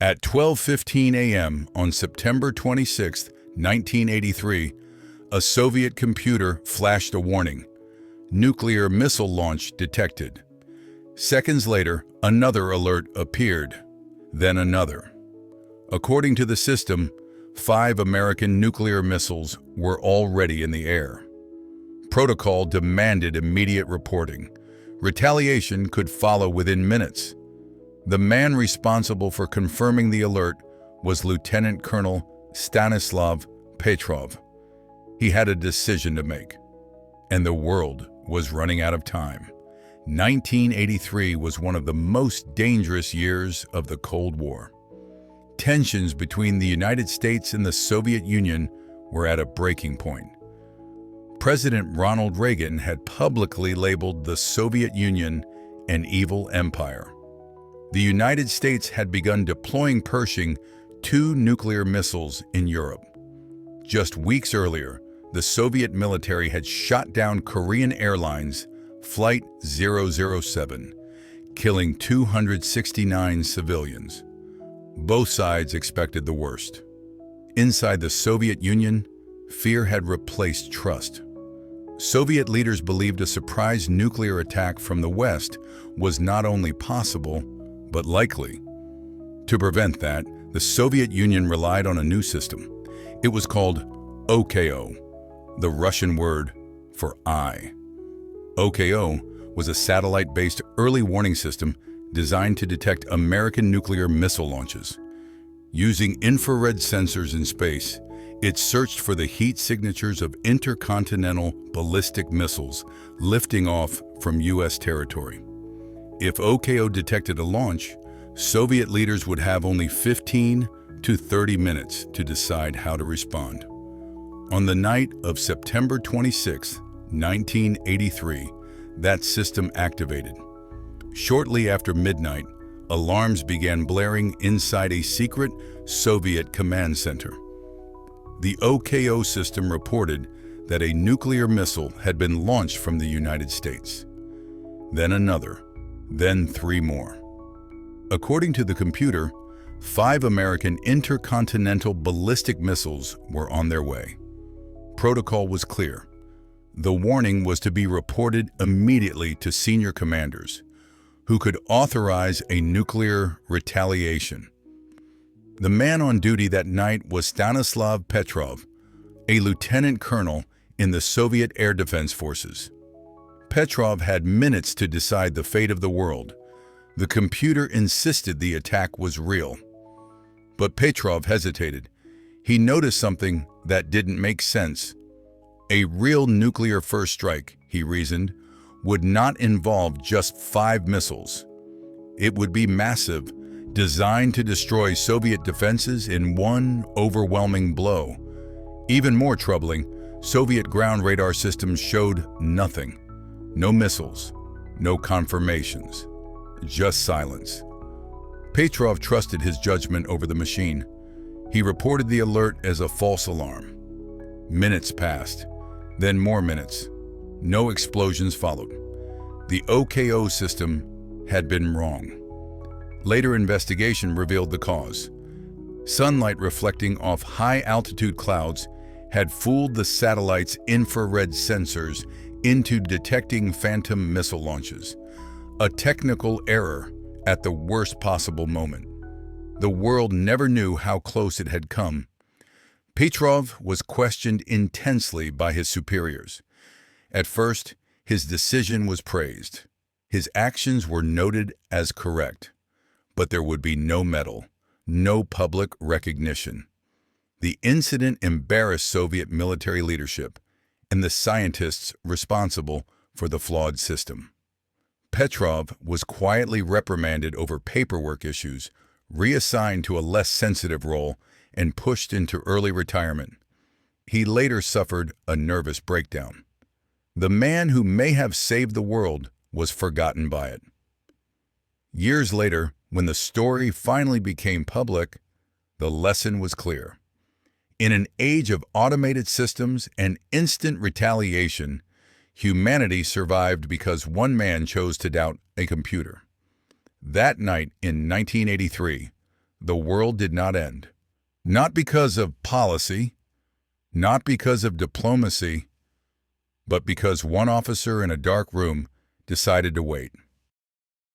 At 12:15 a.m. on September 26, 1983, a Soviet computer flashed a warning: nuclear missile launch detected. Seconds later, another alert appeared, then another. According to the system, 5 American nuclear missiles were already in the air. Protocol demanded immediate reporting. Retaliation could follow within minutes. The man responsible for confirming the alert was Lieutenant Colonel Stanislav Petrov. He had a decision to make, and the world was running out of time. 1983 was one of the most dangerous years of the Cold War. Tensions between the United States and the Soviet Union were at a breaking point. President Ronald Reagan had publicly labeled the Soviet Union an evil empire. The United States had begun deploying Pershing 2 nuclear missiles in Europe. Just weeks earlier, the Soviet military had shot down Korean Airlines Flight 007, killing 269 civilians. Both sides expected the worst. Inside the Soviet Union, fear had replaced trust. Soviet leaders believed a surprise nuclear attack from the West was not only possible, but likely. To prevent that, the Soviet Union relied on a new system. It was called OKO, the Russian word for eye. OKO was a satellite-based early warning system designed to detect American nuclear missile launches. Using infrared sensors in space, it searched for the heat signatures of intercontinental ballistic missiles lifting off from U.S. territory. If OKO detected a launch, Soviet leaders would have only 15 to 30 minutes to decide how to respond. On the night of September 26, 1983, that system activated. Shortly after midnight, alarms began blaring inside a secret Soviet command center. The OKO system reported that a nuclear missile had been launched from the United States. Then another, then 3 more. According to the computer, 5 American intercontinental ballistic missiles were on their way. Protocol was clear. The warning was to be reported immediately to senior commanders, who could authorize a nuclear retaliation. The man on duty that night was Stanislav Petrov, a lieutenant colonel in the Soviet Air Defense Forces. Petrov had minutes to decide the fate of the world. The computer insisted the attack was real. But Petrov hesitated. He noticed something that didn't make sense. A real nuclear first strike, he reasoned, would not involve just 5 missiles. It would be massive, designed to destroy Soviet defenses in one overwhelming blow. Even more troubling, Soviet ground radar systems showed nothing. No missiles, no confirmations, just silence. Petrov trusted his judgment over the machine. He reported the alert as a false alarm. Minutes passed, then more minutes. No explosions followed. The OKO system had been wrong. Later investigation revealed the cause. Sunlight reflecting off high-altitude clouds had fooled the satellite's infrared sensors into detecting phantom missile launches, a technical error at the worst possible moment. The world never knew how close it had come. Petrov was questioned intensely by his superiors. At first, his decision was praised. His actions were noted as correct, but there would be no medal, no public recognition. The incident embarrassed Soviet military leadership and the scientists responsible for the flawed system. Petrov was quietly reprimanded over paperwork issues, reassigned to a less sensitive role, and pushed into early retirement. He later suffered a nervous breakdown. The man who may have saved the world was forgotten by it. Years later, when the story finally became public, the lesson was clear. In an age of automated systems and instant retaliation, humanity survived because one man chose to doubt a computer. That night in 1983, the world did not end. Not because of policy, not because of diplomacy, but because one officer in a dark room decided to wait.